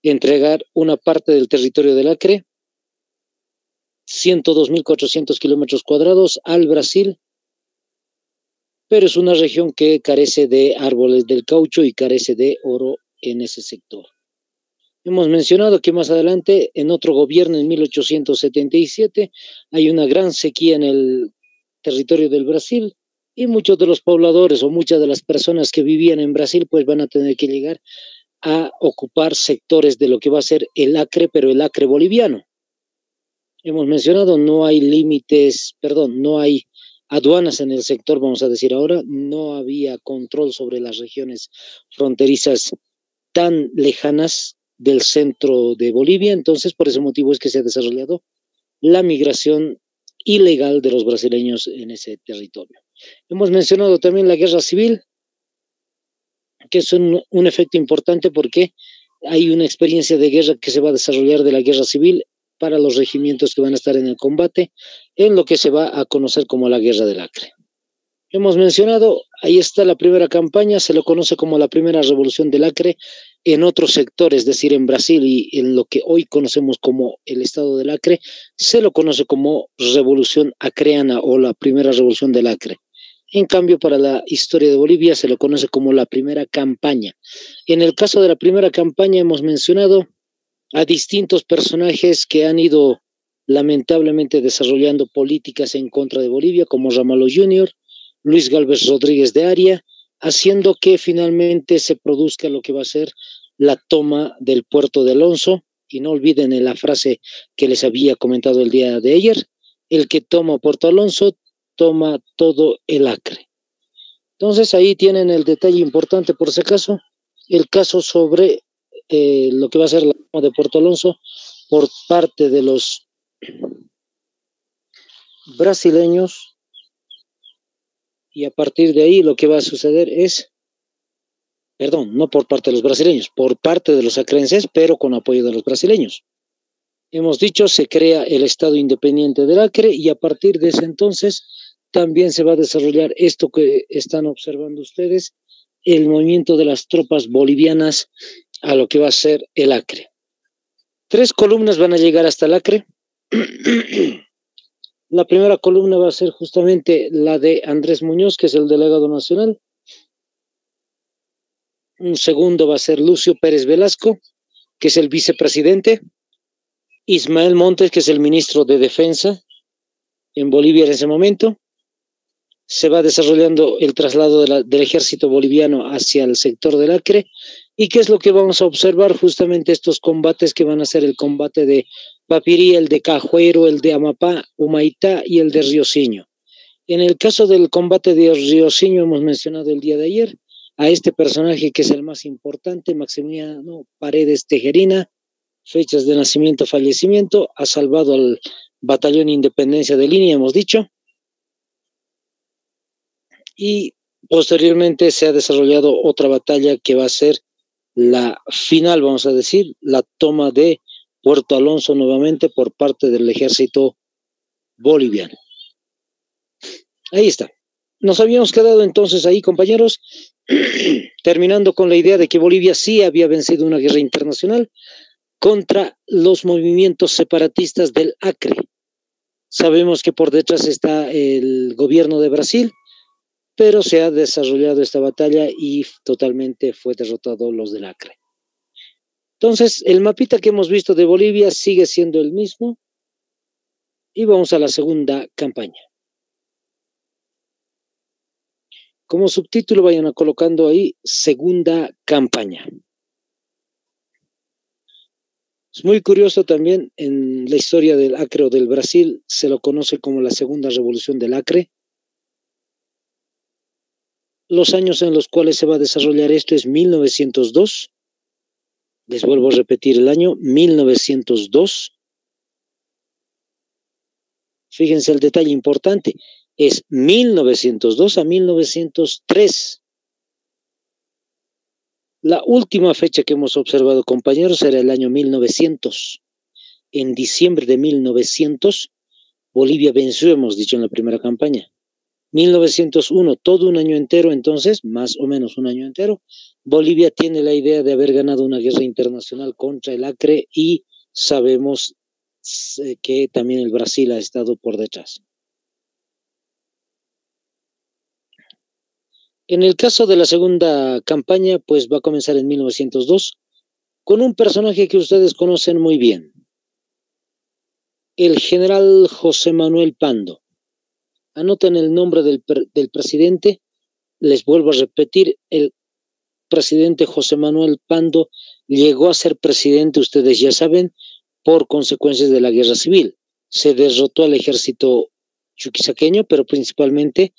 entregar una parte del territorio del Acre, 102.400 kilómetros cuadrados, al Brasil, pero es una región que carece de árboles del caucho y carece de oro en ese sector. Hemos mencionado que más adelante, en otro gobierno, en 1877, hay una gran sequía en el territorio del Brasil y muchos de los pobladores o muchas de las personas que vivían en Brasil pues van a tener que llegar a ocupar sectores de lo que va a ser el Acre, pero el Acre boliviano. Hemos mencionado, no hay límites, perdón, no hay aduanas en el sector, vamos a decir ahora, no había control sobre las regiones fronterizas tan lejanas del centro de Bolivia, entonces por ese motivo es que se ha desarrollado la migración ilegal de los brasileños en ese territorio. Hemos mencionado también la guerra civil, que es un efecto importante porque hay una experiencia de guerra que se va a desarrollar de la guerra civil para los regimientos que van a estar en el combate, en lo que se va a conocer como la Guerra del Acre. Hemos mencionado, ahí está la primera campaña, se lo conoce como la primera revolución del Acre en otros sectores, es decir, en Brasil y en lo que hoy conocemos como el estado del Acre, se lo conoce como revolución acreana o la primera revolución del Acre. En cambio, para la historia de Bolivia se lo conoce como la primera campaña. En el caso de la primera campaña hemos mencionado a distintos personajes que han ido lamentablemente desarrollando políticas en contra de Bolivia, como Ramalho Jr., Luis Gálvez Rodríguez de Aria, haciendo que finalmente se produzca lo que va a ser la toma del puerto de Alonso. Y no olviden la frase que les había comentado el día de ayer: el que toma Puerto Alonso toma todo el Acre. Entonces ahí tienen el detalle importante, por si acaso, el caso sobre lo que va a ser la toma de Puerto Alonso por parte de los brasileños, y a partir de ahí lo que va a suceder es, perdón, no por parte de los brasileños, por parte de los acrenses, pero con apoyo de los brasileños. Hemos dicho, se crea el Estado Independiente del Acre y a partir de ese entonces también se va a desarrollar esto que están observando ustedes, el movimiento de las tropas bolivianas a lo que va a ser el Acre. 3 columnas van a llegar hasta el Acre. La primera columna va a ser justamente la de Andrés Muñoz, que es el delegado nacional. Un segundo va a ser Lucio Pérez Velasco, que es el vicepresidente. Ismael Montes, que es el ministro de Defensa en Bolivia en ese momento. Se va desarrollando el traslado del ejército boliviano hacia el sector del Acre. ¿Y qué es lo que vamos a observar? Justamente estos combates que van a ser el combate de Papirí, el de Cajueiro, el de Amapá, Humaitá y el de Riosinho. En el caso del combate de Riosinho hemos mencionado el día de ayer a este personaje que es el más importante, Maximiliano Paredes Tejerina, fechas de nacimiento, fallecimiento, ha salvado al Batallón Independencia de Línea, hemos dicho, y posteriormente se ha desarrollado otra batalla que va a ser la final, vamos a decir, la toma de Puerto Alonso nuevamente por parte del ejército boliviano. Ahí está. Nos habíamos quedado entonces ahí, compañeros, terminando con la idea de que Bolivia sí había vencido una guerra internacional contra los movimientos separatistas del Acre. Sabemos que por detrás está el gobierno de Brasil, pero se ha desarrollado esta batalla y totalmente fue derrotado los del Acre. Entonces, el mapita que hemos visto de Bolivia sigue siendo el mismo y vamos a la segunda campaña. Como subtítulo vayan colocando ahí, segunda campaña. Es muy curioso también, en la historia del Acre o del Brasil, se lo conoce como la segunda revolución del Acre. Los años en los cuales se va a desarrollar esto es 1902. Les vuelvo a repetir el año, 1902. Fíjense el detalle importante, es 1902 a 1903. La última fecha que hemos observado, compañeros, era el año 1900. En diciembre de 1900, Bolivia venció, hemos dicho en la primera campaña. 1901, todo un año entero, entonces, más o menos un año entero, Bolivia tiene la idea de haber ganado una guerra internacional contra el Acre y sabemos que también el Brasil ha estado por detrás. En el caso de la segunda campaña, pues va a comenzar en 1902 con un personaje que ustedes conocen muy bien, el general José Manuel Pando. Anoten el nombre del presidente, les vuelvo a repetir, el presidente José Manuel Pando llegó a ser presidente, ustedes ya saben, por consecuencias de la guerra civil. Se derrotó al ejército chuquisaqueño, pero principalmente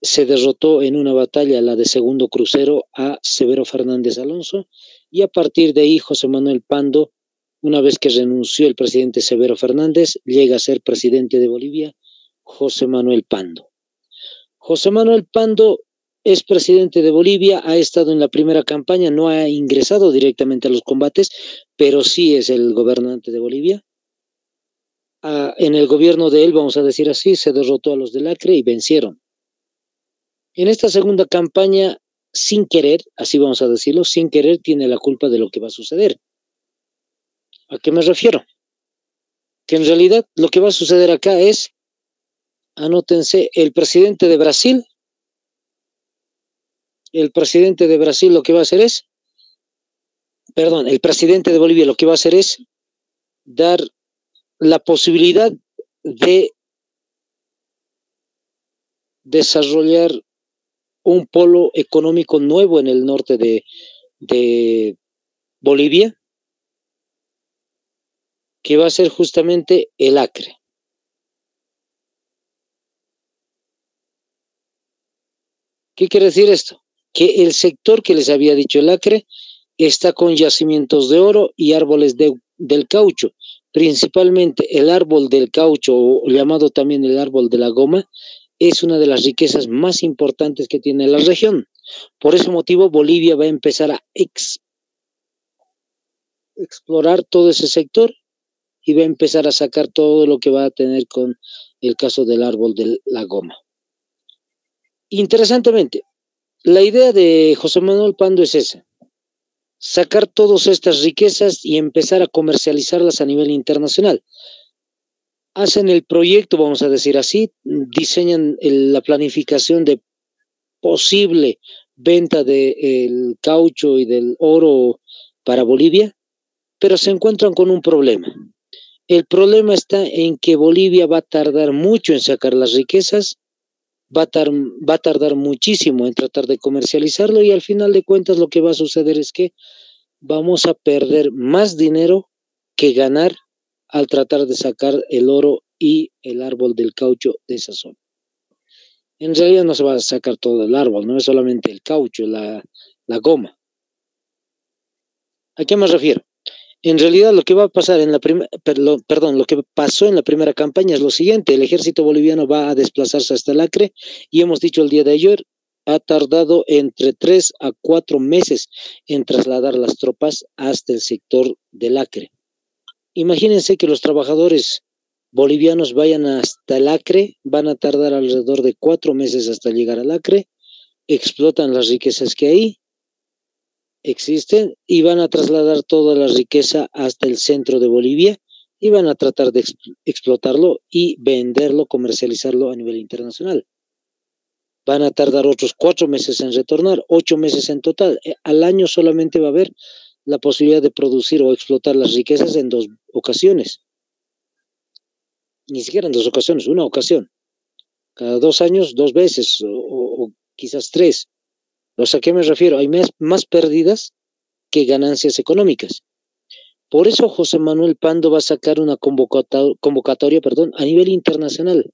se derrotó en una batalla, la de Segundo Crucero, a Severo Fernández Alonso, y a partir de ahí José Manuel Pando, una vez que renunció el presidente Severo Fernández, llega a ser presidente de Bolivia, José Manuel Pando. José Manuel Pando es presidente de Bolivia, ha estado en la primera campaña, no ha ingresado directamente a los combates, pero sí es el gobernante de Bolivia. En el gobierno de él, vamos a decir así, se derrotó a los del Acre y vencieron. En esta segunda campaña, sin querer, así vamos a decirlo, sin querer tiene la culpa de lo que va a suceder. ¿A qué me refiero? Que en realidad lo que va a suceder acá es, anótense, el presidente de Brasil lo que va a hacer es, el presidente de Bolivia lo que va a hacer es dar la posibilidad de desarrollar un polo económico nuevo en el norte de Bolivia, que va a ser justamente el Acre. ¿Qué quiere decir esto? Que el sector que les había dicho el Acre está con yacimientos de oro y árboles del caucho, principalmente el árbol del caucho, o llamado también el árbol de la goma, es una de las riquezas más importantes que tiene la región. Por ese motivo, Bolivia va a empezar a explorar todo ese sector y va a empezar a sacar todo lo que va a tener con el caso del árbol de la goma. Interesantemente, la idea de José Manuel Pando es esa: sacar todas estas riquezas y empezar a comercializarlas a nivel internacional. Hacen el proyecto, vamos a decir así, diseñan la planificación de posible venta del caucho y del oro para Bolivia, pero se encuentran con un problema. El problema está en que Bolivia va a tardar mucho en sacar las riquezas, va a tardar muchísimo en tratar de comercializarlo, y al final de cuentas lo que va a suceder es que vamos a perder más dinero que ganar al tratar de sacar el oro y el árbol del caucho de esa zona. En realidad no se va a sacar todo el árbol, no es solamente el caucho, la goma. ¿A qué me refiero? En realidad lo que va a pasar lo que pasó en la primera campaña es lo siguiente: el ejército boliviano va a desplazarse hasta el Acre, y hemos dicho el día de ayer, ha tardado entre 3 a 4 meses en trasladar las tropas hasta el sector del Acre. Imagínense que los trabajadores bolivianos vayan hasta el Acre, van a tardar alrededor de 4 meses hasta llegar al Acre, explotan las riquezas que ahí existen y van a trasladar toda la riqueza hasta el centro de Bolivia y van a tratar de explotarlo y venderlo, comercializarlo a nivel internacional. Van a tardar otros 4 meses en retornar, 8 meses en total. Al año solamente va a haber la posibilidad de producir o explotar las riquezas en 2 ocasiones. Ni siquiera en 2 ocasiones, una ocasión. Cada 2 años, 2 veces, o quizás 3. ¿A qué me refiero? Hay más pérdidas que ganancias económicas. Por eso José Manuel Pando va a sacar una convocatoria a nivel internacional.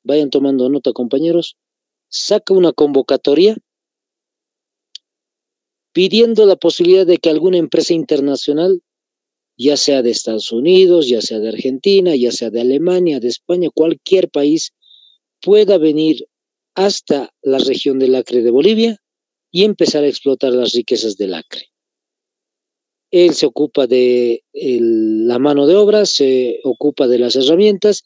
Vayan tomando nota, compañeros. Saca una convocatoria pidiendo la posibilidad de que alguna empresa internacional, ya sea de Estados Unidos, ya sea de Argentina, ya sea de Alemania, de España, cualquier país, pueda venir hasta la región del Acre de Bolivia y empezar a explotar las riquezas del Acre. Él se ocupa de la mano de obra, se ocupa de las herramientas,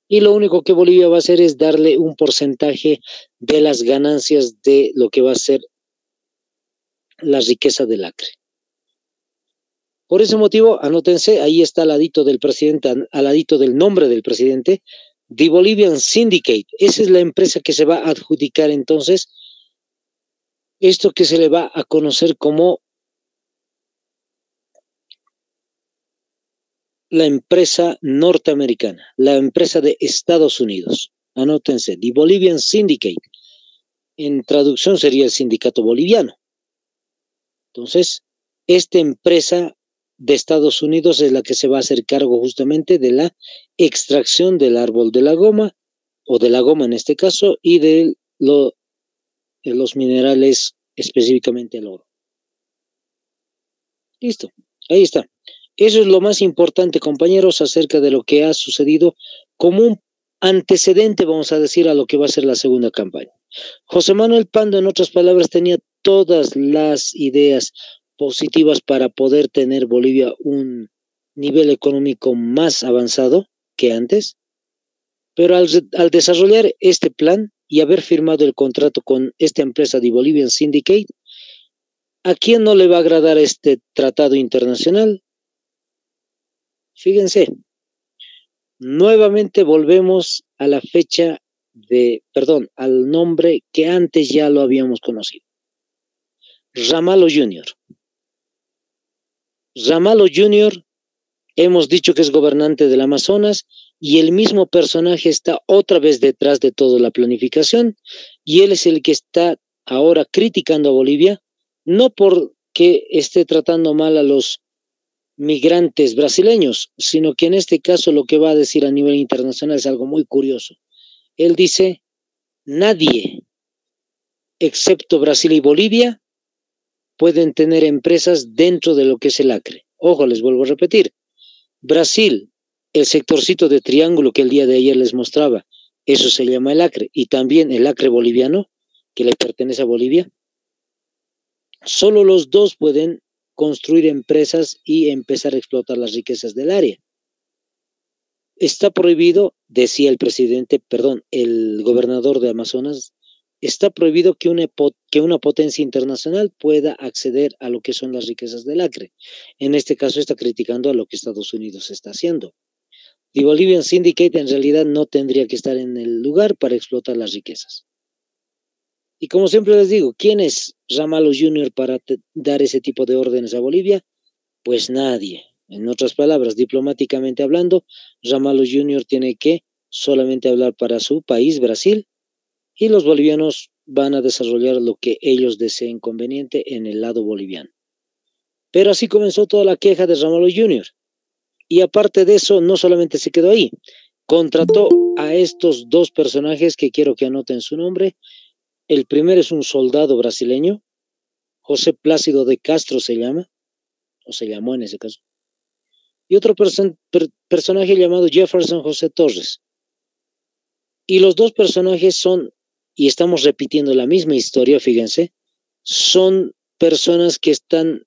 y lo único que Bolivia va a hacer es darle un porcentaje de las ganancias de lo que va a ser la riqueza del Acre. Por ese motivo, anótense, ahí está al ladito del presidente, al ladito del nombre del presidente, The Bolivian Syndicate. Esa es la empresa que se va a adjudicar entonces esto que se le va a conocer como la empresa norteamericana, la empresa de Estados Unidos. Anótense, The Bolivian Syndicate. En traducción sería el sindicato boliviano. Entonces, esta empresa de Estados Unidos es la que se va a hacer cargo justamente de la extracción del árbol de la goma, o de la goma en este caso, y de los minerales, específicamente el oro. Listo, ahí está. Eso es lo más importante, compañeros, acerca de lo que ha sucedido como un antecedente, vamos a decir, a lo que va a ser la segunda campaña. José Manuel Pando, en otras palabras, tenía todas las ideas positivas para poder tener Bolivia un nivel económico más avanzado que antes, pero al desarrollar este plan y haber firmado el contrato con esta empresa de Bolivian Syndicate, ¿a quién no le va a agradar este tratado internacional? Fíjense, nuevamente volvemos a la fecha al nombre que antes ya lo habíamos conocido. Ramalho Jr. Ramalho Jr. hemos dicho que es gobernante del Amazonas y el mismo personaje está otra vez detrás de toda la planificación y él es el que está ahora criticando a Bolivia, no porque esté tratando mal a los migrantes brasileños, sino que en este caso lo que va a decir a nivel internacional es algo muy curioso. Él dice, nadie, excepto Brasil y Bolivia, pueden tener empresas dentro de lo que es el Acre. Ojo, les vuelvo a repetir. Brasil, el sectorcito de triángulo que el día de ayer les mostraba, eso se llama el Acre, y también el Acre boliviano, que le pertenece a Bolivia. Solo los dos pueden construir empresas y empezar a explotar las riquezas del área. Está prohibido, decía el gobernador de Amazonas, está prohibido que una potencia internacional pueda acceder a lo que son las riquezas del Acre. En este caso está criticando a lo que Estados Unidos está haciendo. The Bolivian Syndicate en realidad no tendría que estar en el lugar para explotar las riquezas. Y como siempre les digo, ¿quién es Ramalho Jr. para dar ese tipo de órdenes a Bolivia? Pues nadie. En otras palabras, diplomáticamente hablando, Ramalho Jr. tiene que solamente hablar para su país, Brasil, y los bolivianos van a desarrollar lo que ellos deseen conveniente en el lado boliviano. Pero así comenzó toda la queja de Ramalho Jr. Y aparte de eso, no solamente se quedó ahí, contrató a estos dos personajes que quiero que anoten su nombre. El primero es un soldado brasileño, José Plácido de Castro se llama, o se llamó en ese caso, y otro personaje llamado Jefferson José Torres. Y los dos personajes son, y estamos repitiendo la misma historia, fíjense, son personas que están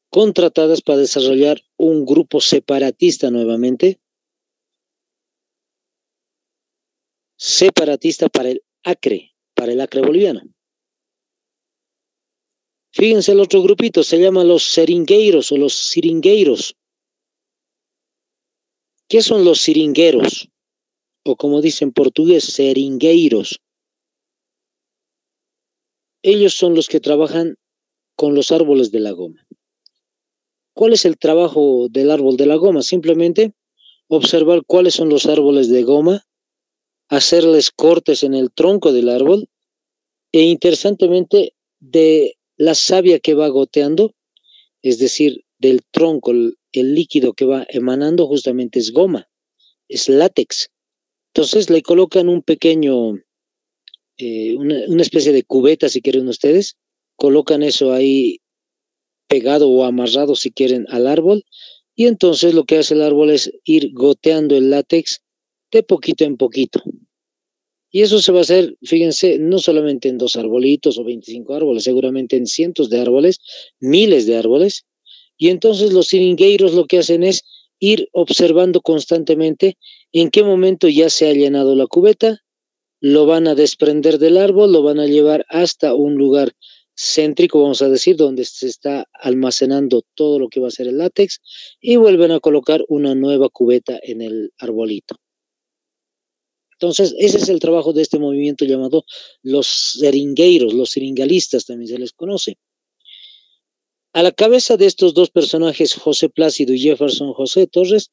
contratadas para desarrollar un grupo separatista nuevamente, separatista para el Acre boliviano. Fíjense, el otro grupito se llama los seringueiros o los siringueiros. ¿Qué son los siringueros? O como dice en portugués, seringueiros. Ellos son los que trabajan con los árboles de la goma. ¿Cuál es el trabajo del árbol de la goma? Simplemente observar cuáles son los árboles de goma, hacerles cortes en el tronco del árbol e interesantemente de la savia que va goteando, es decir, del tronco, el líquido que va emanando justamente es goma, es látex. Entonces le colocan un pequeño, una especie de cubeta si quieren ustedes, colocan eso ahí pegado o amarrado si quieren al árbol y entonces lo que hace el árbol es ir goteando el látex de poquito en poquito. Y eso se va a hacer, fíjense, no solamente en 2 arbolitos o 25 árboles, seguramente en cientos de árboles, miles de árboles. Y entonces los seringueiros lo que hacen es ir observando constantemente en qué momento ya se ha llenado la cubeta lo van a desprender del árbol, lo van a llevar hasta un lugar céntrico, vamos a decir, donde se está almacenando todo lo que va a ser el látex, y vuelven a colocar una nueva cubeta en el arbolito. Entonces, ese es el trabajo de este movimiento llamado los seringueiros, los seringalistas también se les conoce. A la cabeza de estos dos personajes, José Plácido y Jefferson José Torres,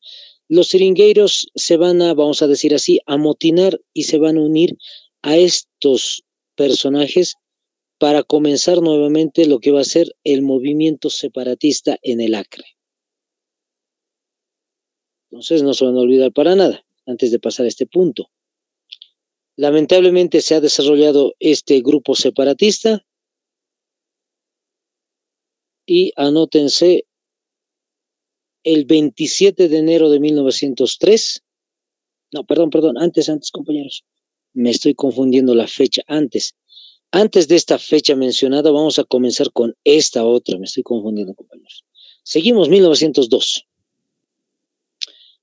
los seringueiros se van a, vamos a decir así, amotinar y se van a unir a estos personajes para comenzar nuevamente lo que va a ser el movimiento separatista en el Acre. Entonces no se van a olvidar para nada, antes de pasar a este punto. Lamentablemente se ha desarrollado este grupo separatista y anótense el 27 de enero de 1903, no, perdón, antes, compañeros, me estoy confundiendo la fecha, antes de esta fecha mencionada, vamos a comenzar con esta otra, me estoy confundiendo, compañeros. Seguimos, 1902.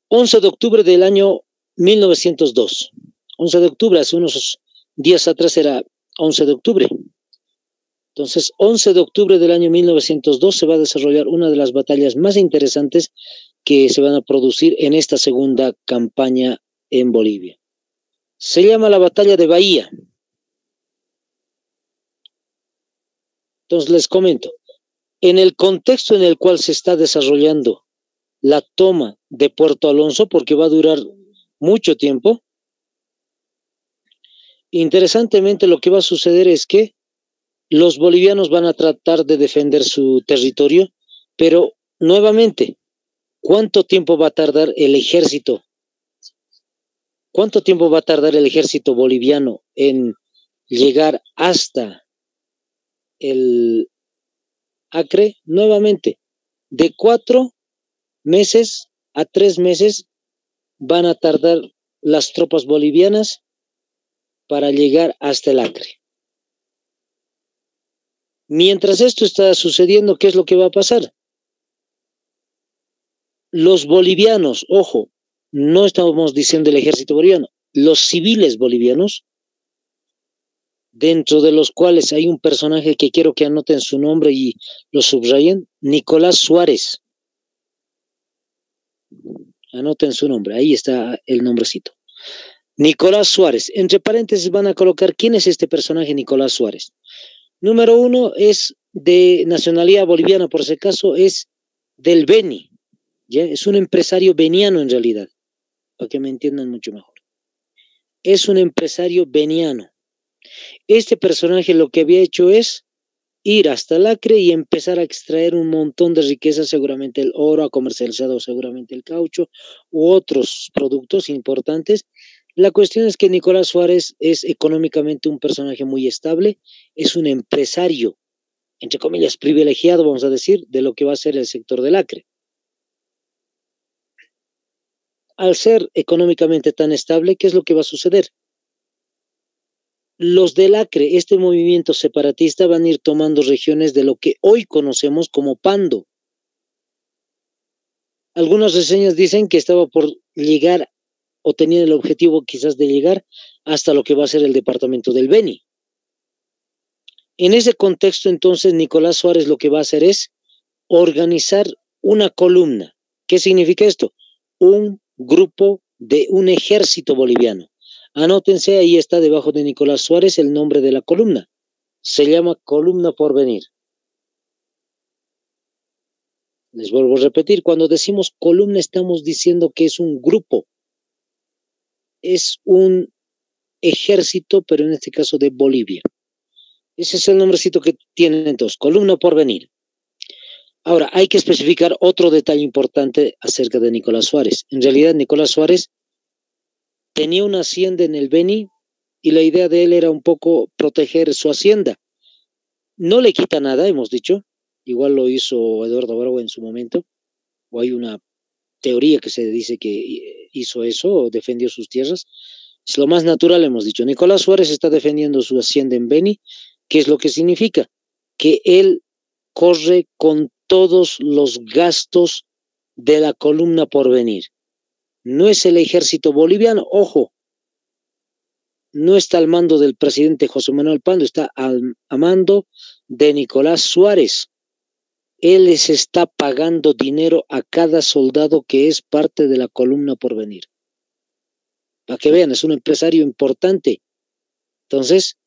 11 de octubre del año 1902. 11 de octubre, hace unos días atrás era 11 de octubre. Entonces, 11 de octubre del año 1902 se va a desarrollar una de las batallas más interesantes que se van a producir en esta segunda campaña en Bolivia. Se llama la Batalla de Bahía. Entonces, les comento, en el contexto en el cual se está desarrollando la toma de Puerto Alonso, porque va a durar mucho tiempo, interesantemente lo que va a suceder es que los bolivianos van a tratar de defender su territorio, pero nuevamente, ¿cuánto tiempo va a tardar el ejército? ¿Cuánto tiempo va a tardar el ejército boliviano en llegar hasta el Acre? Nuevamente, de 4 meses a 3 meses van a tardar las tropas bolivianas para llegar hasta el Acre. Mientras esto está sucediendo, ¿qué es lo que va a pasar? Los bolivianos, ojo, no estamos diciendo el ejército boliviano, los civiles bolivianos, dentro de los cuales hay un personaje que quiero que anoten su nombre y lo subrayen, Nicolás Suárez. Anoten su nombre, ahí está el nombrecito. Nicolás Suárez. Entre paréntesis van a colocar quién es este personaje Nicolás Suárez. Número 1 es de nacionalidad boliviana, por si acaso, es del Beni. ¿Ya? Es un empresario beniano en realidad, para que me entiendan mucho mejor. Es un empresario beniano. Este personaje lo que había hecho es ir hasta el Acre y empezar a extraer un montón de riquezas, seguramente el oro, ha comercializado seguramente el caucho u otros productos importantes. La cuestión es que Nicolás Suárez es económicamente un personaje muy estable, es un empresario, entre comillas, privilegiado, vamos a decir, de lo que va a ser el sector del Acre. Al ser económicamente tan estable, ¿qué es lo que va a suceder? Los del Acre, este movimiento separatista, van a ir tomando regiones de lo que hoy conocemos como Pando. Algunas reseñas dicen que estaba por llegar o tenía el objetivo quizás de llegar hasta lo que va a ser el departamento del Beni. En ese contexto, entonces, Nicolás Suárez lo que va a hacer es organizar una columna. ¿Qué significa esto? Un grupo de un ejército boliviano. Anótense, ahí está debajo de Nicolás Suárez el nombre de la columna. Se llama Columna Porvenir. Les vuelvo a repetir, cuando decimos columna estamos diciendo que es un grupo. Es un ejército, pero en este caso de Bolivia. Ese es el nombrecito que tienen entonces, Columna Porvenir. Ahora, hay que especificar otro detalle importante acerca de Nicolás Suárez. En realidad, Nicolás Suárez tenía una hacienda en el Beni y la idea de él era un poco proteger su hacienda. No le quita nada, hemos dicho. Igual lo hizo Eduardo Bravo en su momento. O hay una teoría que se dice que hizo eso o defendió sus tierras. Es lo más natural, hemos dicho. Nicolás Suárez está defendiendo su hacienda en Beni. ¿Qué es lo que significa? Que él corre con todos los gastos de la columna Porvenir. No es el ejército boliviano, ojo, no está al mando del presidente José Manuel Pando, está a mando de Nicolás Suárez. Él les está pagando dinero a cada soldado que es parte de la columna Porvenir. Para que vean, es un empresario importante. Entonces,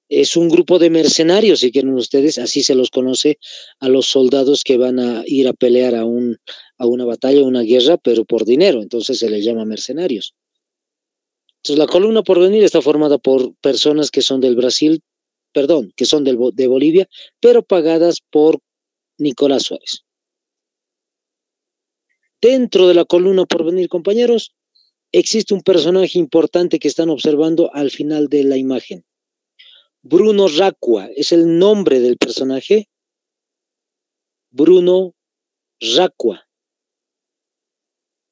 es un grupo de mercenarios, si quieren ustedes, así se los conoce a los soldados que van a ir a pelear a una batalla, a una guerra, pero por dinero. Entonces se les llama mercenarios. Entonces, la columna Porvenir está formada por personas que son del Brasil, perdón, que son de Bolivia, pero pagadas por Nicolás Suárez. Dentro de la columna Porvenir, compañeros, existe un personaje importante que están observando al final de la imagen. Bruno Racua es el nombre del personaje. Bruno Racua.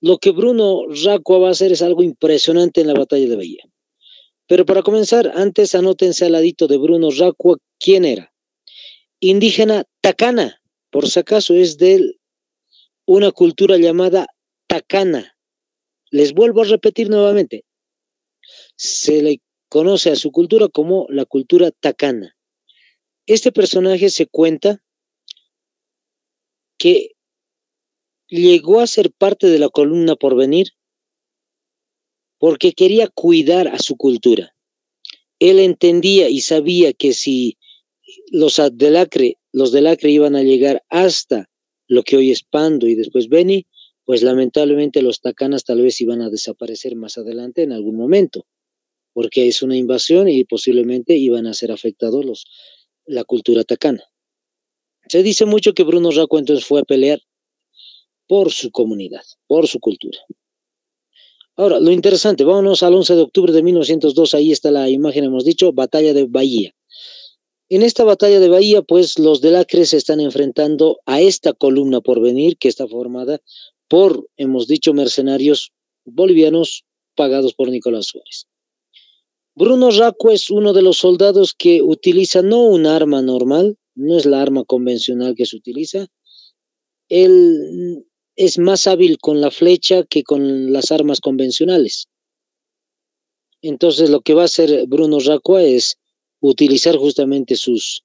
Lo que Bruno Racua va a hacer es algo impresionante en la batalla de Bahía. Pero para comenzar, antes anótense al ladito de Bruno Racua, ¿quién era? Indígena Tacana, por si acaso es de una cultura llamada Tacana. Les vuelvo a repetir nuevamente. Se le conoce a su cultura como la cultura Tacana. Este personaje se cuenta que llegó a ser parte de la columna Porvenir porque quería cuidar a su cultura. Él entendía y sabía que si los del Acre iban a llegar hasta lo que hoy es Pando y después Beni, pues lamentablemente los tacanas tal vez iban a desaparecer más adelante en algún momento, porque es una invasión y posiblemente iban a ser afectados la cultura tacana. Se dice mucho que Bruno Racua entonces fue a pelear por su comunidad, por su cultura. Ahora, lo interesante, vámonos al 11 de octubre de 1902, ahí está la imagen, hemos dicho, batalla de Bahía. En esta batalla de Bahía, pues los del Acre se están enfrentando a esta columna Porvenir, que está formada por, hemos dicho, mercenarios bolivianos pagados por Nicolás Suárez. Bruno Racua es uno de los soldados que utiliza no un arma normal, no es la arma convencional que se utiliza, él es más hábil con la flecha que con las armas convencionales. Entonces lo que va a hacer Bruno Racua es utilizar justamente sus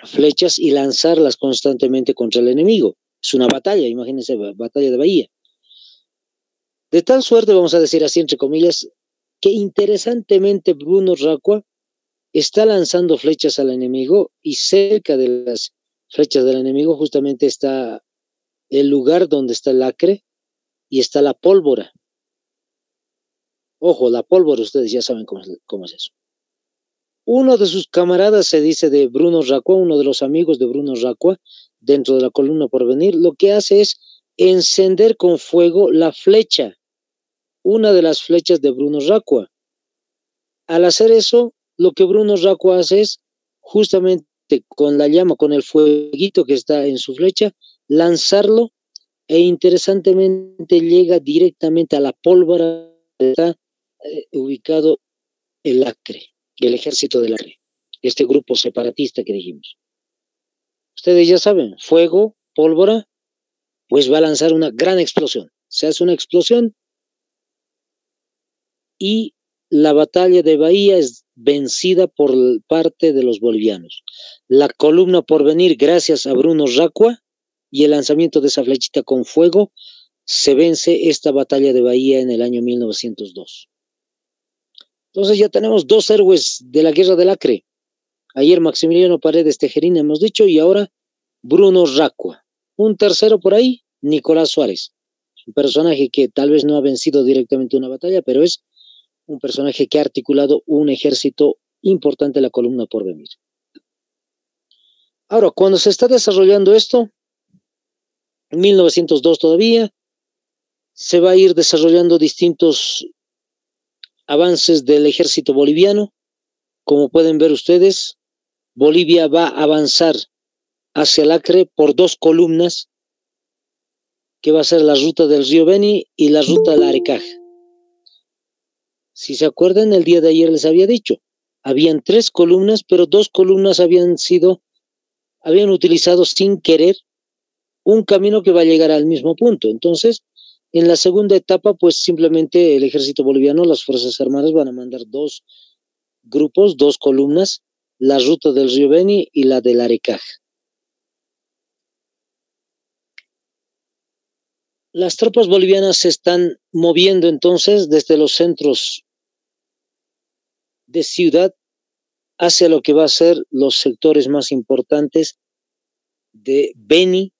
flechas y lanzarlas constantemente contra el enemigo. Es una batalla, imagínense, batalla de Bahía. De tal suerte, vamos a decir así entre comillas, que interesantemente Bruno Racua está lanzando flechas al enemigo y cerca de las flechas del enemigo justamente está el lugar donde está el Acre y está la pólvora. Ojo, la pólvora, ustedes ya saben cómo es eso. Uno de sus camaradas, se dice de Bruno Racua, uno de los amigos de Bruno Racua, dentro de la columna Porvenir, lo que hace es encender con fuego la flecha, una de las flechas de Bruno Racua. Al hacer eso, lo que Bruno Racua hace es justamente con la llama, con el fueguito que está en su flecha, lanzarlo e interesantemente llega directamente a la pólvora que está ubicado el Acre, el ejército del Acre, este grupo separatista que dijimos. Ustedes ya saben, fuego, pólvora, pues va a lanzar una gran explosión. Se hace una explosión y la batalla de Bahía es vencida por parte de los bolivianos. La columna Porvenir, gracias a Bruno Racua y el lanzamiento de esa flechita con fuego, se vence esta batalla de Bahía en el año 1902. Entonces ya tenemos dos héroes de la guerra del Acre. Ayer Maximiliano Paredes Tejerín hemos dicho y ahora Bruno Racua. Un tercero por ahí, Nicolás Suárez. Un personaje que tal vez no ha vencido directamente una batalla, pero es un personaje que ha articulado un ejército importante en la columna Porvenir. Ahora, cuando se está desarrollando esto, en 1902 todavía, se va a ir desarrollando distintos avances del ejército boliviano. Como pueden ver ustedes, Bolivia va a avanzar hacia el Acre por dos columnas, que va a ser la ruta del río Beni y la ruta del Arecaj. Si se acuerdan, el día de ayer les había dicho, habían tres columnas, pero dos columnas habían utilizado sin querer un camino que va a llegar al mismo punto. Entonces, En la segunda etapa, pues simplemente el ejército boliviano, las Fuerzas Armadas van a mandar dos grupos, dos columnas, la ruta del río Beni y la del Arecaj. Las tropas bolivianas se están moviendo entonces desde los centros de ciudad hacia lo que va a ser los sectores más importantes de Beni,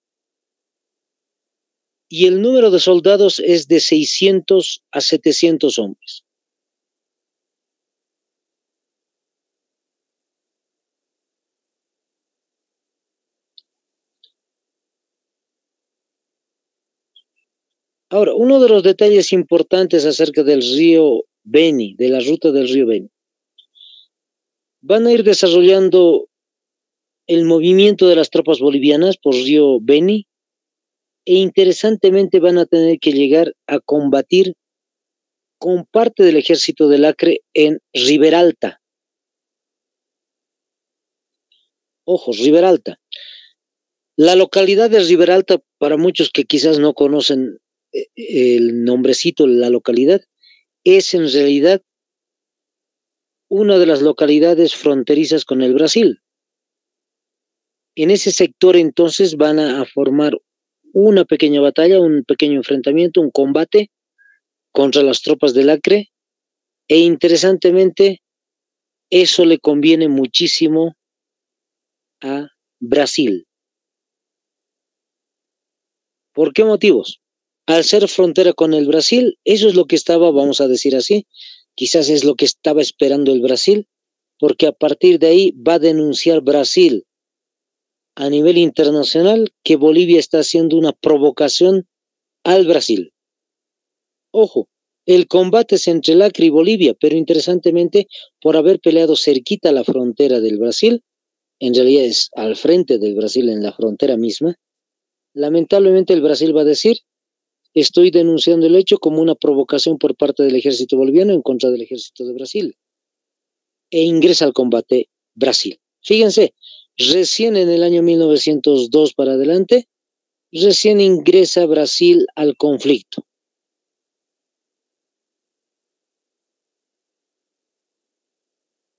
y el número de soldados es de 600 a 700 hombres. Ahora, uno de los detalles importantes acerca del río Beni, de la ruta del río Beni, van a ir desarrollando el movimiento de las tropas bolivianas por río Beni, e interesantemente van a tener que llegar a combatir con parte del ejército del Acre en Riberalta. Ojo, Riberalta. La localidad de Riberalta, para muchos que quizás no conocen el nombrecito de la localidad, es en realidad una de las localidades fronterizas con el Brasil. En ese sector entonces van a formar una pequeña batalla, un pequeño enfrentamiento, un combate contra las tropas del Acre, e interesantemente eso le conviene muchísimo a Brasil. ¿Por qué motivos? Al ser frontera con el Brasil, eso es lo que estaba, vamos a decir así, quizás es lo que estaba esperando el Brasil, porque a partir de ahí va a denunciar Brasil a nivel internacional que Bolivia está haciendo una provocación al Brasil. Ojo, el combate es entre el Acre y Bolivia, pero interesantemente, por haber peleado cerquita a la frontera del Brasil, en realidad es al frente del Brasil, en la frontera misma, lamentablemente el Brasil va a decir: estoy denunciando el hecho como una provocación por parte del ejército boliviano en contra del ejército de Brasil, e ingresa al combate Brasil. Fíjense, recién en el año 1902 para adelante, recién ingresa Brasil al conflicto.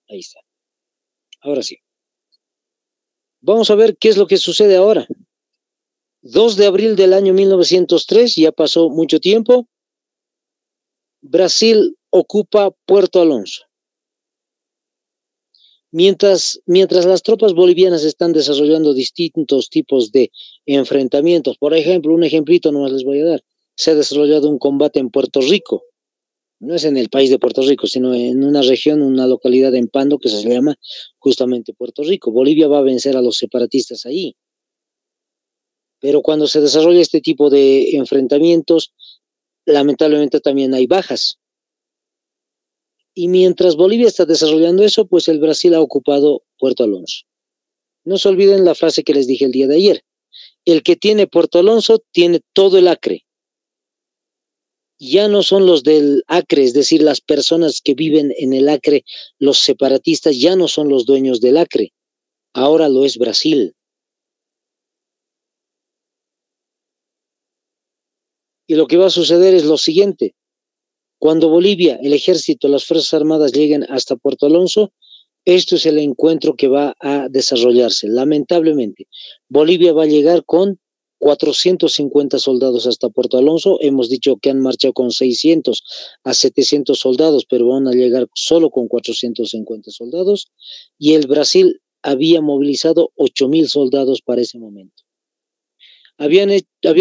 Ahí está. Ahora sí. Vamos a ver qué es lo que sucede ahora. 2 de abril del año 1903, ya pasó mucho tiempo, Brasil ocupa Puerto Alonso. Mientras las tropas bolivianas están desarrollando distintos tipos de enfrentamientos, por ejemplo, un ejemplito nomás les voy a dar, se ha desarrollado un combate en Puerto Rico, no es en el país de Puerto Rico, sino en una región, una localidad en Pando que se llama justamente Puerto Rico. Bolivia va a vencer a los separatistas ahí. Pero cuando se desarrolla este tipo de enfrentamientos, lamentablemente también hay bajas. Y mientras Bolivia está desarrollando eso, pues el Brasil ha ocupado Puerto Alonso. No se olviden la frase que les dije el día de ayer. El que tiene Puerto Alonso tiene todo el Acre. Ya no son los del Acre, es decir, las personas que viven en el Acre, los separatistas, ya no son los dueños del Acre. Ahora lo es Brasil. Y lo que va a suceder es lo siguiente. Cuando Bolivia, el ejército, las Fuerzas Armadas lleguen hasta Puerto Alonso, esto es el encuentro que va a desarrollarse. Lamentablemente, Bolivia va a llegar con 450 soldados hasta Puerto Alonso. Hemos dicho que han marchado con 600 a 700 soldados, pero van a llegar solo con 450 soldados. Y el Brasil había movilizado 8,000 soldados para ese momento. Habían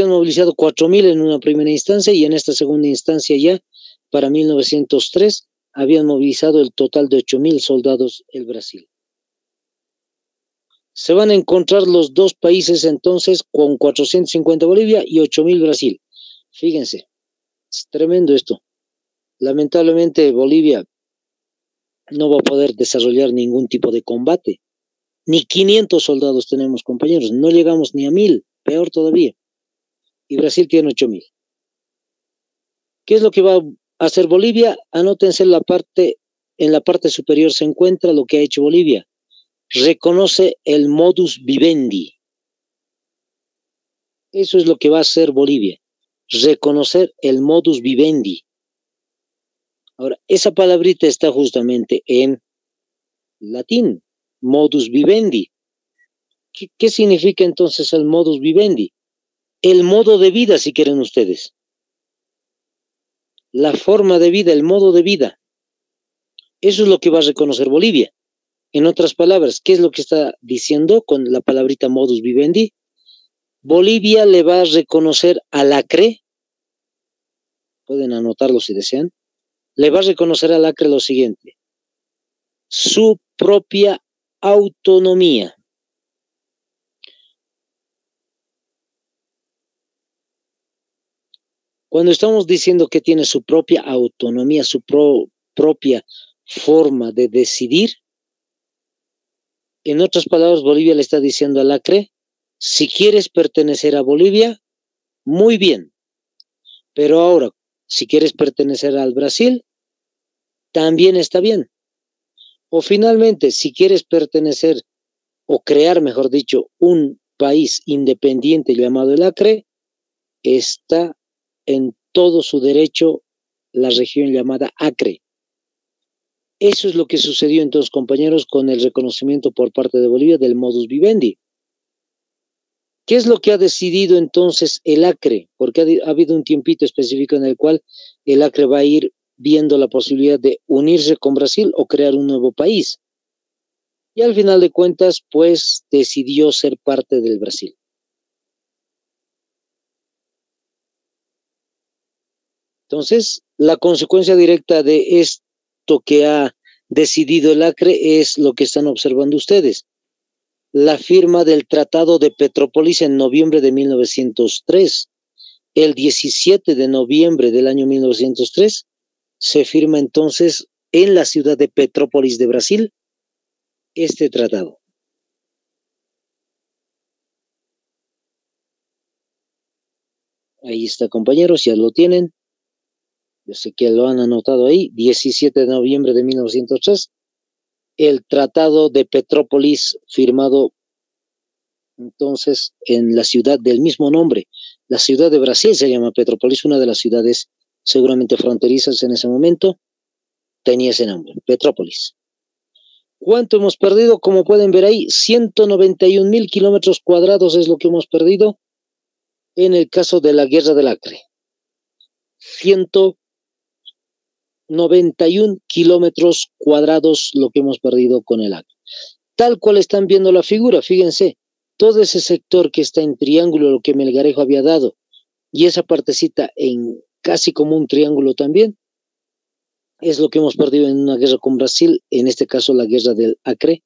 movilizado 4,000 en una primera instancia, y en esta segunda instancia ya, para 1903, habían movilizado el total de 8,000 soldados el Brasil. Se van a encontrar los dos países entonces con 450 Bolivia y 8,000 Brasil. Fíjense, es tremendo esto. Lamentablemente Bolivia no va a poder desarrollar ningún tipo de combate. Ni 500 soldados tenemos, compañeros. No llegamos ni a 1,000, peor todavía. Y Brasil tiene 8,000. ¿Qué es lo que va a hacer Bolivia? Anótense en la parte superior se encuentra lo que ha hecho Bolivia. Reconoce el modus vivendi. Eso es lo que va a hacer Bolivia. reconocer el modus vivendi. Ahora, esa palabrita está justamente en latín, modus vivendi. ¿Qué significa entonces el modus vivendi? El modo de vida, si quieren ustedes. La forma de vida, el modo de vida. Eso es lo que va a reconocer Bolivia. En otras palabras, ¿qué es lo que está diciendo con la palabrita modus vivendi? Bolivia le va a reconocer al Acre, pueden anotarlo si desean, le va a reconocer al Acre lo siguiente: su propia autonomía. Cuando estamos diciendo que tiene su propia autonomía, su propia forma de decidir, en otras palabras, Bolivia le está diciendo al Acre: si quieres pertenecer a Bolivia, muy bien, pero ahora, si quieres pertenecer al Brasil, también está bien. O finalmente, si quieres pertenecer o crear, mejor dicho, un país independiente llamado el Acre, está en todo su derecho la región llamada Acre. Eso es lo que sucedió entonces, compañeros, con el reconocimiento por parte de Bolivia del modus vivendi. ¿Qué es lo que ha decidido entonces el Acre? Porque ha habido un tiempito específico en el cual el Acre va a ir viendo la posibilidad de unirse con Brasil o crear un nuevo país. Y al final de cuentas, pues decidió ser parte del Brasil. Entonces, la consecuencia directa de esto que ha decidido el Acre es lo que están observando ustedes: la firma del Tratado de Petrópolis en noviembre de 1903. El 17 de noviembre del año 1903 se firma entonces en la ciudad de Petrópolis de Brasil este tratado. Ahí está, compañeros, ya lo tienen. Yo sé que lo han anotado ahí. 17 de noviembre de 1903, el Tratado de Petrópolis firmado entonces en la ciudad del mismo nombre. La ciudad de Brasil se llama Petrópolis, una de las ciudades seguramente fronterizas en ese momento, tenía ese nombre, Petrópolis. ¿Cuánto hemos perdido? Como pueden ver ahí, 191.000 kilómetros cuadrados es lo que hemos perdido en el caso de la guerra del Acre. 191 kilómetros cuadrados lo que hemos perdido con el Acre. Tal cual están viendo la figura, fíjense, todo ese sector que está en triángulo, lo que Melgarejo había dado, y esa partecita en casi como un triángulo también, es lo que hemos perdido en una guerra con Brasil, en este caso la guerra del Acre.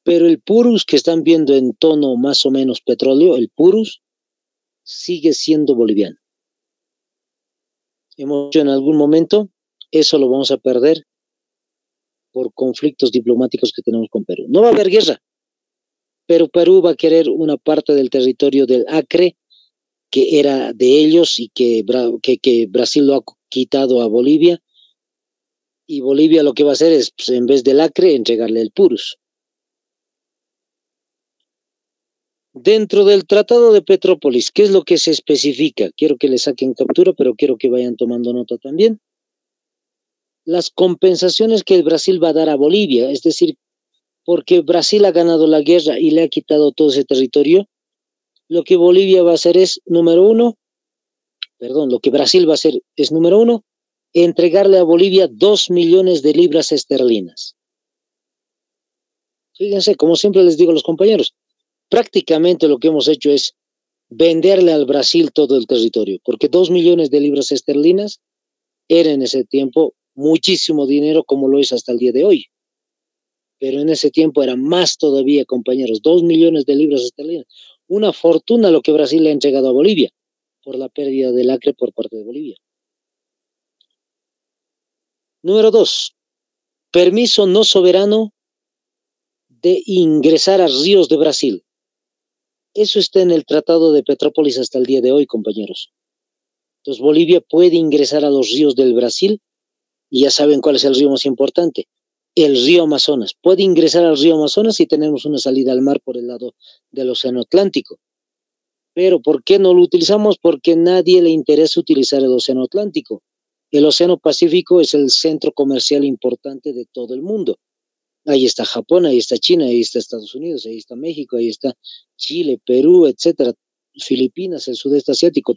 Pero el Purus que están viendo en tono más o menos petróleo, el Purus, sigue siendo boliviano. Hemos dicho en algún momento, eso lo vamos a perder por conflictos diplomáticos que tenemos con Perú. No va a haber guerra, pero Perú va a querer una parte del territorio del Acre que era de ellos y que Brasil lo ha quitado a Bolivia, y Bolivia lo que va a hacer es, pues, en vez del Acre, entregarle el Purus. Dentro del Tratado de Petrópolis, ¿qué es lo que se especifica? Quiero que le saquen captura, pero quiero que vayan tomando nota también. Las compensaciones que el Brasil va a dar a Bolivia, es decir, porque Brasil ha ganado la guerra y le ha quitado todo ese territorio, lo que Bolivia va a hacer es, lo que Brasil va a hacer es, número uno, entregarle a Bolivia 2 millones de libras esterlinas. Fíjense, como siempre les digo a los compañeros, prácticamente lo que hemos hecho es venderle al Brasil todo el territorio, porque 2 millones de libras esterlinas era en ese tiempo muchísimo dinero, como lo es hasta el día de hoy. Pero en ese tiempo era más todavía, compañeros, 2 millones de libras esterlinas. Una fortuna lo que Brasil le ha entregado a Bolivia por la pérdida del Acre por parte de Bolivia. Número 2, permiso no soberano de ingresar a ríos de Brasil. Eso está en el Tratado de Petrópolis hasta el día de hoy, compañeros. Entonces Bolivia puede ingresar a los ríos del Brasil, y ya saben cuál es el río más importante, el río Amazonas. Puede ingresar al río Amazonas si tenemos una salida al mar por el lado del Océano Atlántico. Pero ¿por qué no lo utilizamos? Porque a nadie le interesa utilizar el Océano Atlántico. El Océano Pacífico es el centro comercial importante de todo el mundo. Ahí está Japón, ahí está China, ahí está Estados Unidos, ahí está México, ahí está Chile, Perú, etcétera, Filipinas, el sudeste asiático.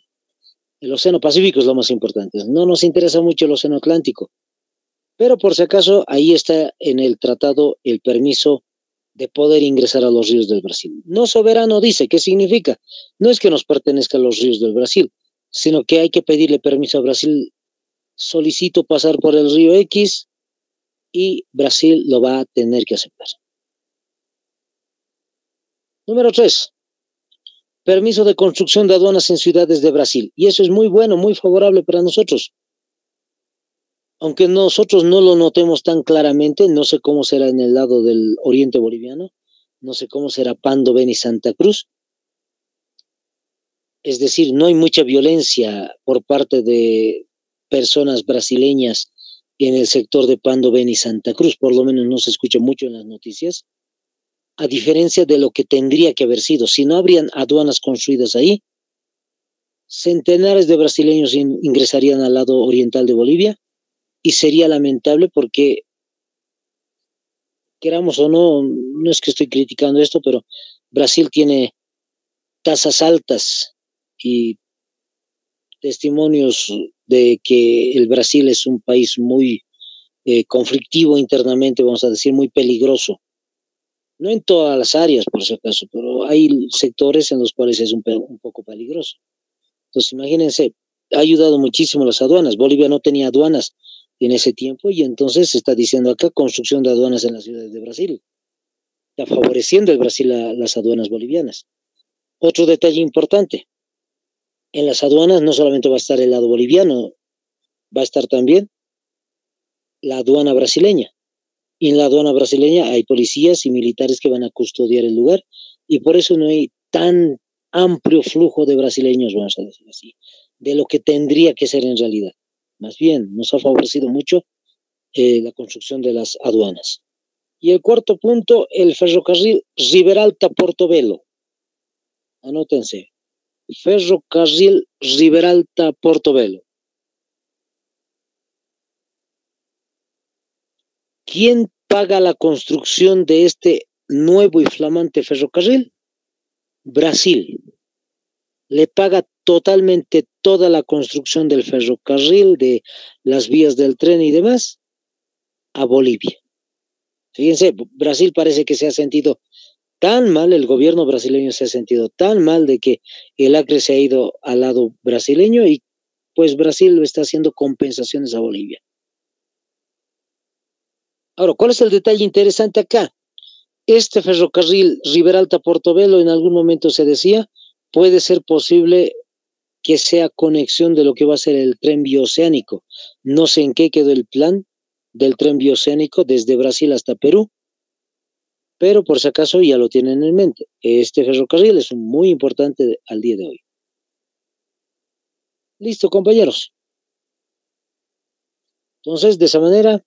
El Océano Pacífico es lo más importante. No nos interesa mucho el Océano Atlántico, pero por si acaso ahí está en el tratado el permiso de poder ingresar a los ríos del Brasil. No soberano dice, ¿qué significa? No es que nos pertenezcan los ríos del Brasil, sino que hay que pedirle permiso a Brasil. Solicito pasar por el río X y Brasil lo va a tener que aceptar. Número 3. Permiso de construcción de aduanas en ciudades de Brasil. Y eso es muy bueno, muy favorable para nosotros. Aunque nosotros no lo notemos tan claramente, no sé cómo será en el lado del oriente boliviano, no sé cómo será Pando, Beni, Santa Cruz. Es decir, no hay mucha violencia por parte de personas brasileñas en el sector de Pando, Beni, Santa Cruz, por lo menos no se escucha mucho en las noticias, a diferencia de lo que tendría que haber sido. Si no habrían aduanas construidas ahí, centenares de brasileños ingresarían al lado oriental de Bolivia y sería lamentable porque, queramos o no, no es que estoy criticando esto, pero Brasil tiene tasas altas y testimonios de que el Brasil es un país muy conflictivo internamente, vamos a decir, muy peligroso. No en todas las áreas, por si acaso, pero hay sectores en los cuales es un poco peligroso. Entonces, imagínense, ha ayudado muchísimo las aduanas. Bolivia no tenía aduanas en ese tiempo y entonces se está diciendo acá construcción de aduanas en las ciudades de Brasil. Está favoreciendo el Brasil a las aduanas bolivianas. Otro detalle importante, en las aduanas no solamente va a estar el lado boliviano, va a estar también la aduana brasileña. Y en la aduana brasileña hay policías y militares que van a custodiar el lugar y por eso no hay tan amplio flujo de brasileños, vamos a decir así, de lo que tendría que ser en realidad. Más bien, nos ha favorecido mucho la construcción de las aduanas. Y el cuarto punto, el ferrocarril Riberalta-Portobelo. Anótense. Ferrocarril Riberalta-Portobelo. ¿Quién paga la construcción de este nuevo y flamante ferrocarril? Brasil. Le paga totalmente toda la construcción del ferrocarril, de las vías del tren y demás, a Bolivia. Fíjense, Brasil parece que se ha sentido tan mal, el gobierno brasileño se ha sentido tan mal de que el Acre se ha ido al lado brasileño y pues Brasil lo está haciendo compensaciones a Bolivia. Ahora, ¿cuál es el detalle interesante acá? Este ferrocarril Riberalta-Portobelo en algún momento se decía, puede ser posible que sea conexión de lo que va a ser el tren bioceánico. No sé en qué quedó el plan del tren bioceánico desde Brasil hasta Perú, pero por si acaso ya lo tienen en mente. Este ferrocarril es muy importante al día de hoy. Listo, compañeros. Entonces, de esa manera,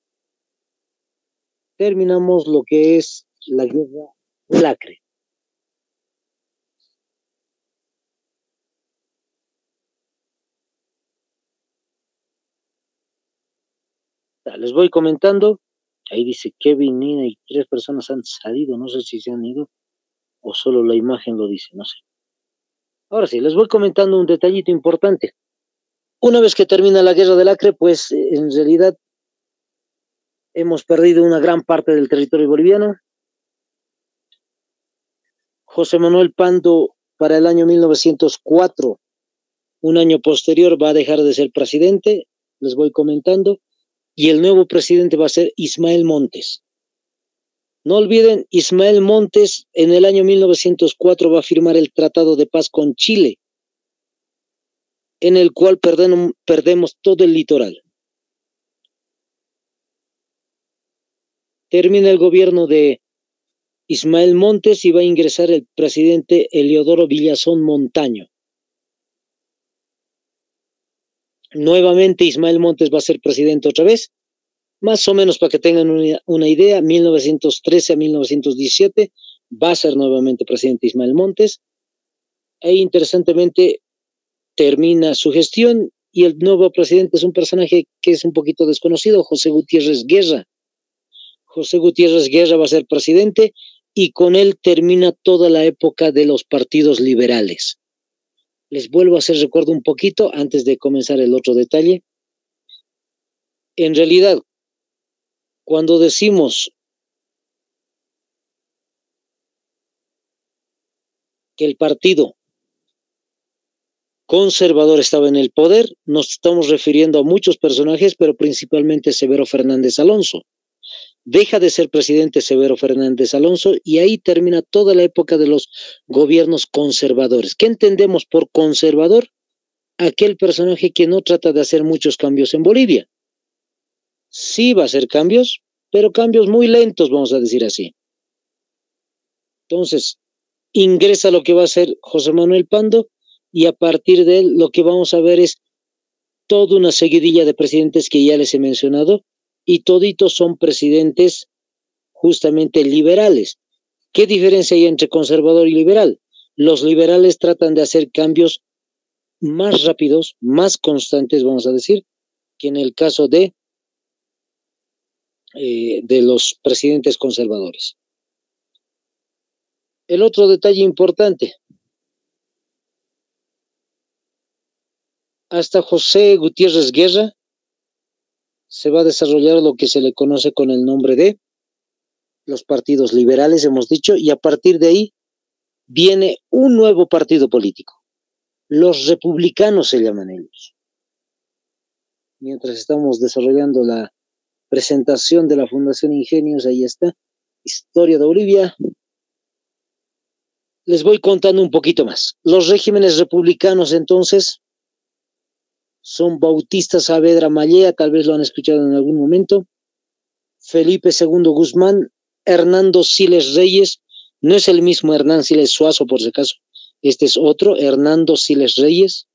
terminamos lo que es la guerra del Acre. Les voy comentando. Ahí dice Kevin, Nina y 3 personas han salido. No sé si se han ido o solo la imagen lo dice, no sé. Ahora sí, les voy comentando un detallito importante. Una vez que termina la guerra del Acre, pues en realidad hemos perdido una gran parte del territorio boliviano. José Manuel Pando, para el año 1904, un año posterior, va a dejar de ser presidente, les voy comentando, y el nuevo presidente va a ser Ismael Montes. No olviden, Ismael Montes en el año 1904 va a firmar el Tratado de Paz con Chile, en el cual perdemos todo el litoral. Termina el gobierno de Ismael Montes y va a ingresar el presidente Eliodoro Villazón Montaño. Nuevamente Ismael Montes va a ser presidente otra vez, más o menos para que tengan una idea, 1913 a 1917 va a ser nuevamente presidente Ismael Montes. e interesantemente termina su gestión y el nuevo presidente es un personaje que es un poquito desconocido, José Gutiérrez Guerra. José Gutiérrez Guerra va a ser presidente y con él termina toda la época de los partidos liberales. Les vuelvo a hacer recuerdo un poquito antes de comenzar el otro detalle. En realidad, cuando decimos que el partido conservador estaba en el poder, nos estamos refiriendo a muchos personajes, pero principalmente Severo Fernández Alonso. Deja de ser presidente Severo Fernández Alonso y ahí termina toda la época de los gobiernos conservadores. ¿Qué entendemos por conservador? Aquel personaje que no trata de hacer muchos cambios en Bolivia. Sí va a hacer cambios, pero cambios muy lentos, vamos a decir así. Entonces, ingresa lo que va a ser José Manuel Pando y a partir de él lo que vamos a ver es toda una seguidilla de presidentes que ya les he mencionado y toditos son presidentes justamente liberales. ¿Qué diferencia hay entre conservador y liberal? Los liberales tratan de hacer cambios más rápidos, más constantes, vamos a decir, que en el caso de los presidentes conservadores. El otro detalle importante, hasta José Gutiérrez Guerra se va a desarrollar lo que se le conoce con el nombre de los partidos liberales, hemos dicho, y a partir de ahí viene un nuevo partido político. Los republicanos se llaman ellos. Mientras estamos desarrollando la presentación de la Fundación Ingenios, ahí está, Historia de Bolivia. Les voy contando un poquito más. Los regímenes republicanos, entonces, son Bautista Saavedra Mallea, tal vez lo han escuchado en algún momento, Felipe II Guzmán, Hernando Siles Reyes, no es el mismo Hernán Siles Suazo, por si acaso, este es otro, Hernando Siles Reyes,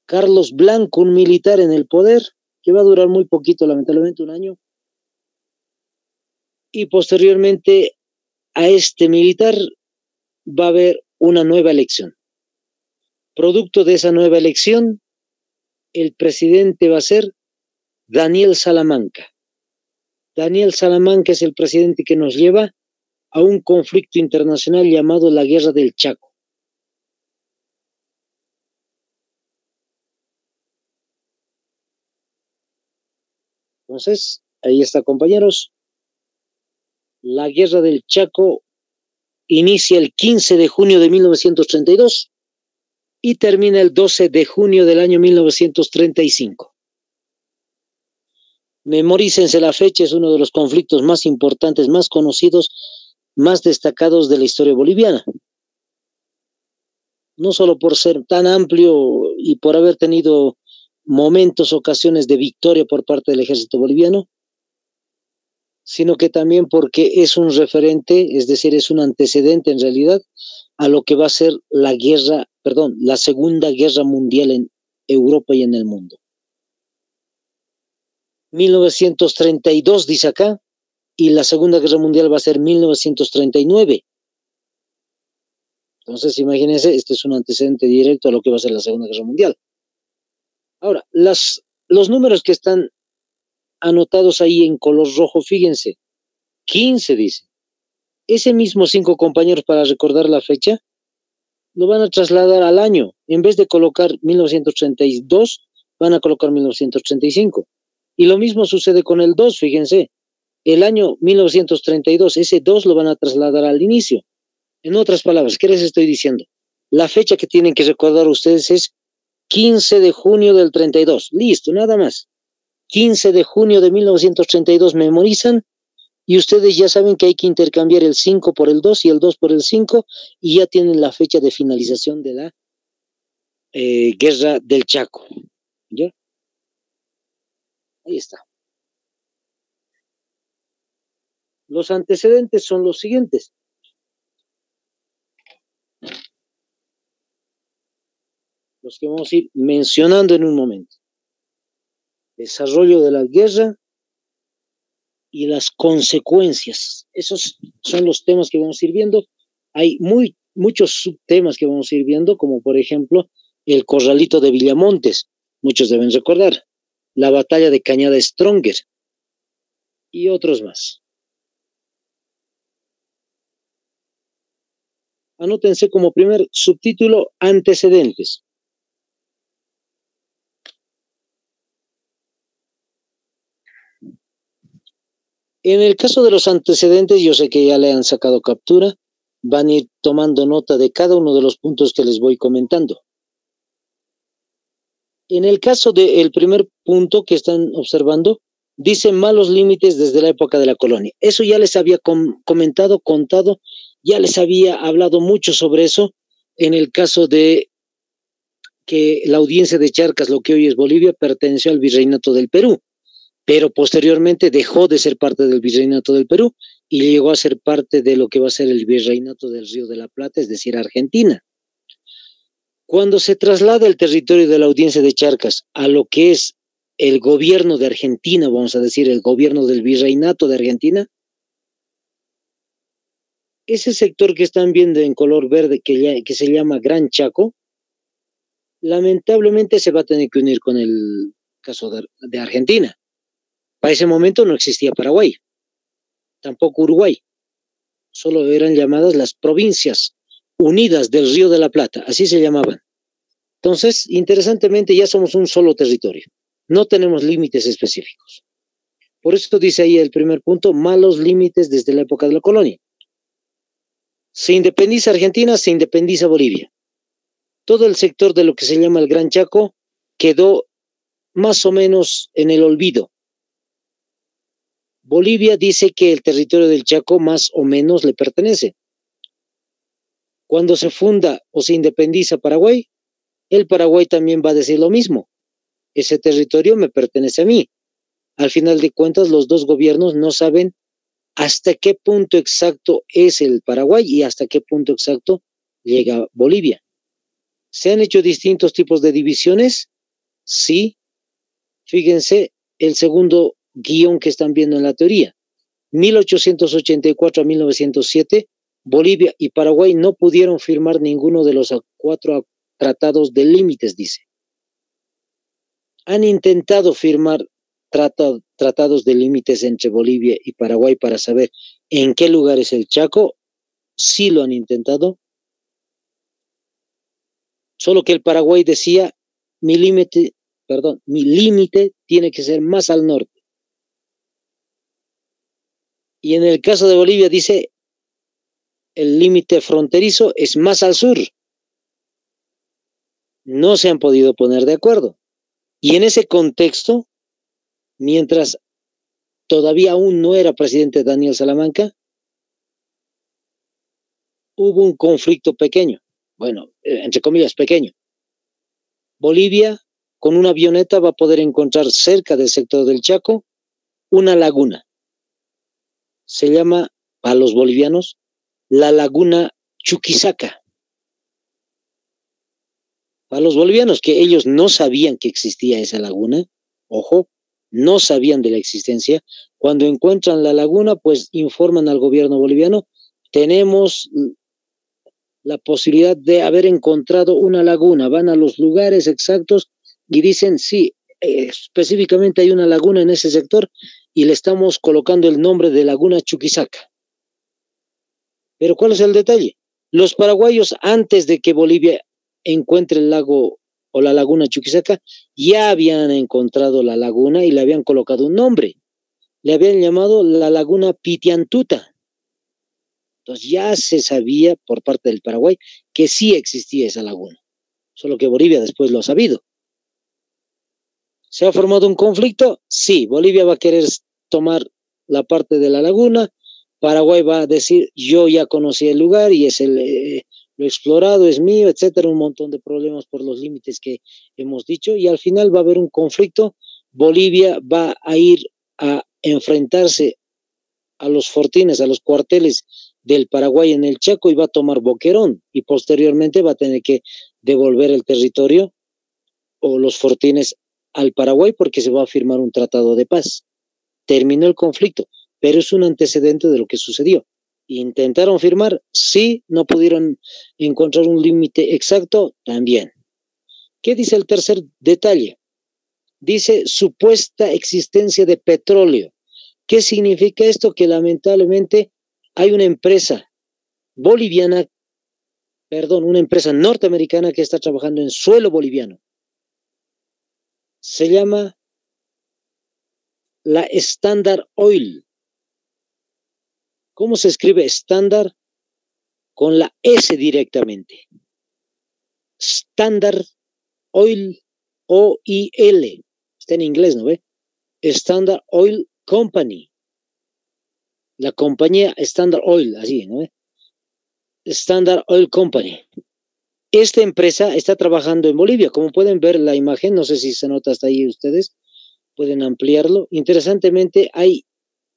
Carlos Blanco, un militar en el poder, que va a durar muy poquito, lamentablemente, un año, y posteriormente a este militar va a haber una nueva elección. Producto de esa nueva elección, el presidente va a ser Daniel Salamanca. Daniel Salamanca es el presidente que nos lleva a un conflicto internacional llamado la Guerra del Chaco. Entonces, ahí está, compañeros. La Guerra del Chaco inicia el 15 de junio de 1932 y termina el 12 de junio del año 1935. Memorícense la fecha, es uno de los conflictos más importantes, más conocidos, más destacados de la historia boliviana. No solo por ser tan amplio y por haber tenido momentos, ocasiones de victoria por parte del ejército boliviano, sino que también porque es un referente, es decir, es un antecedente en realidad a lo que va a ser la Segunda Guerra Mundial en Europa y en el mundo. 1932 dice acá, y la Segunda Guerra Mundial va a ser 1939. Entonces, imagínense, este es un antecedente directo a lo que va a ser la Segunda Guerra Mundial. Ahora, los números que están anotados ahí en color rojo, fíjense, 15 dice. Ese mismo 5 compañeros, para recordar la fecha, lo van a trasladar al año. En vez de colocar 1932, van a colocar 1935. Y lo mismo sucede con el 2, fíjense. El año 1932, ese 2 lo van a trasladar al inicio. En otras palabras, ¿qué les estoy diciendo? La fecha que tienen que recordar ustedes es 15 de junio del 32. Listo, nada más. 15 de junio de 1932 memorizan y ustedes ya saben que hay que intercambiar el 5 por el 2 y el 2 por el 5 y ya tienen la fecha de finalización de la Guerra del Chaco. ¿Ya? Ahí está. Los antecedentes son los siguientes. Los que vamos a ir mencionando en un momento. Desarrollo de la guerra y las consecuencias. Esos son los temas que vamos a ir viendo. Hay muchos subtemas que vamos a ir viendo, como por ejemplo el corralito de Villamontes, muchos deben recordar, la batalla de Cañada Stronger y otros más. Anótense como primer subtítulo antecedentes. En el caso de los antecedentes, yo sé que ya le han sacado captura, van a ir tomando nota de cada uno de los puntos que les voy comentando. En el caso del primer punto que están observando, dice malos límites desde la época de la colonia. Eso ya les había comentado, contado, ya les había hablado mucho sobre eso en el caso de que la audiencia de Charcas, lo que hoy es Bolivia, perteneció al Virreinato del Perú, pero posteriormente dejó de ser parte del Virreinato del Perú y llegó a ser parte de lo que va a ser el Virreinato del Río de la Plata, es decir, Argentina. Cuando se traslada el territorio de la audiencia de Charcas a lo que es el gobierno de Argentina, vamos a decir, el gobierno del Virreinato de Argentina, ese sector que están viendo en color verde que se llama Gran Chaco, lamentablemente se va a tener que unir con el caso de Argentina. Para ese momento no existía Paraguay, tampoco Uruguay, solo eran llamadas las provincias unidas del Río de la Plata, así se llamaban. Entonces, interesantemente, ya somos un solo territorio, no tenemos límites específicos. Por eso dice ahí el primer punto, malos límites desde la época de la colonia. Se independiza Argentina, se independiza Bolivia. Todo el sector de lo que se llama el Gran Chaco quedó más o menos en el olvido. Bolivia dice que el territorio del Chaco más o menos le pertenece. Cuando se funda o se independiza Paraguay, el Paraguay también va a decir lo mismo. Ese territorio me pertenece a mí. Al final de cuentas, los dos gobiernos no saben hasta qué punto exacto es el Paraguay y hasta qué punto exacto llega Bolivia. ¿Se han hecho distintos tipos de divisiones? Sí. Fíjense el segundo guión que están viendo en la teoría. 1884 a 1907, Bolivia y Paraguay no pudieron firmar ninguno de los 4 tratados de límites, dice. Han intentado firmar tratados de límites entre Bolivia y Paraguay para saber en qué lugar es el Chaco. Sí lo han intentado. Solo que el Paraguay decía, mi límite tiene que ser más al norte. Y en el caso de Bolivia dice, el límite fronterizo es más al sur. No se han podido poner de acuerdo. Y en ese contexto, mientras todavía aún no era presidente Daniel Salamanca, hubo un conflicto pequeño, bueno, entre comillas pequeño. Bolivia, con una avioneta, va a poder encontrar cerca del sector del Chaco una laguna. Se llama, a los bolivianos, la laguna Chuquisaca. A los bolivianos, que ellos no sabían que existía esa laguna, ojo, no sabían de la existencia, cuando encuentran la laguna, pues informan al gobierno boliviano, tenemos la posibilidad de haber encontrado una laguna, van a los lugares exactos y dicen, sí, específicamente hay una laguna en ese sector y le estamos colocando el nombre de Laguna Chuquisaca. Pero ¿cuál es el detalle? Los paraguayos, antes de que Bolivia encuentre el lago o la laguna Chuquisaca, ya habían encontrado la laguna y le habían colocado un nombre. Le habían llamado la laguna Pitiantuta. Entonces ya se sabía por parte del Paraguay que sí existía esa laguna, solo que Bolivia después lo ha sabido. ¿Se ha formado un conflicto? Sí, Bolivia va a querer tomar la parte de la laguna, Paraguay va a decir, yo ya conocí el lugar y es lo explorado, es mío, etcétera, un montón de problemas por los límites que hemos dicho, y al final va a haber un conflicto. Bolivia va a ir a enfrentarse a los fortines, a los cuarteles del Paraguay en el Chaco y va a tomar Boquerón y posteriormente va a tener que devolver el territorio o los fortines al Paraguay porque se va a firmar un tratado de paz. Terminó el conflicto, pero es un antecedente de lo que sucedió. ¿Intentaron firmar? Sí. ¿No pudieron encontrar un límite exacto? También. ¿Qué dice el tercer detalle? Dice supuesta existencia de petróleo. ¿Qué significa esto? Que lamentablemente hay una empresa boliviana, perdón, una empresa norteamericana que está trabajando en suelo boliviano. Se llama la Standard Oil. ¿Cómo se escribe Standard? Con la S directamente. Standard Oil, O-I-L. Está en inglés, ¿no ve? Standard Oil Company. La compañía Standard Oil, así, ¿no ve? Standard Oil Company. Esta empresa está trabajando en Bolivia. Como pueden ver la imagen, no sé si se nota hasta ahí ustedes, pueden ampliarlo. Interesantemente, hay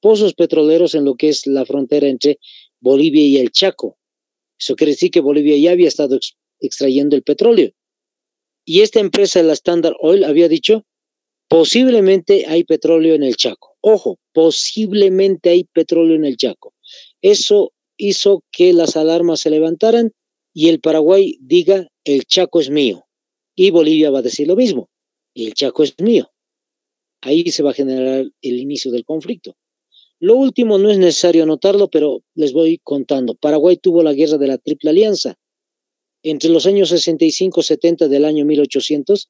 pozos petroleros en lo que es la frontera entre Bolivia y el Chaco. Eso quiere decir que Bolivia ya había estado extrayendo el petróleo. Y esta empresa, la Standard Oil, había dicho, posiblemente hay petróleo en el Chaco. Ojo, posiblemente hay petróleo en el Chaco. Eso hizo que las alarmas se levantaran y el Paraguay diga, el Chaco es mío. Y Bolivia va a decir lo mismo, el Chaco es mío. Ahí se va a generar el inicio del conflicto. Lo último no es necesario anotarlo, pero les voy contando. Paraguay tuvo la guerra de la Triple Alianza. Entre los años 65 y 70 del año 1800,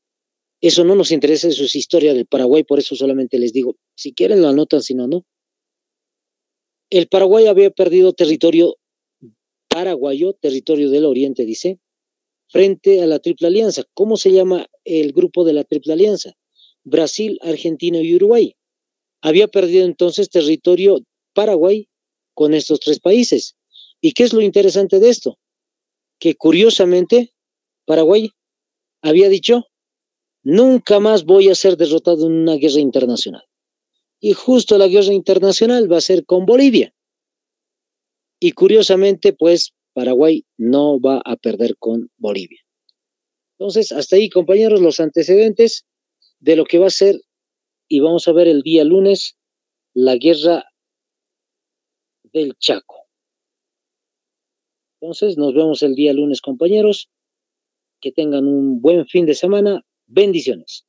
eso no nos interesa, eso es historia del Paraguay, por eso solamente les digo, si quieren lo anotan, si no, no. El Paraguay había perdido territorio paraguayo, territorio del oriente, dice, frente a la Triple Alianza. ¿Cómo se llama el grupo de la Triple Alianza? Brasil, Argentina y Uruguay. Había perdido entonces territorio Paraguay con estos tres países. ¿Y qué es lo interesante de esto? Que curiosamente Paraguay había dicho, nunca más voy a ser derrotado en una guerra internacional. Y justo la guerra internacional va a ser con Bolivia. Y curiosamente, pues, Paraguay no va a perder con Bolivia. Entonces, hasta ahí, compañeros, los antecedentes de lo que va a ser, y vamos a ver el día lunes, la guerra del Chaco. Entonces, nos vemos el día lunes, compañeros. Que tengan un buen fin de semana. Bendiciones.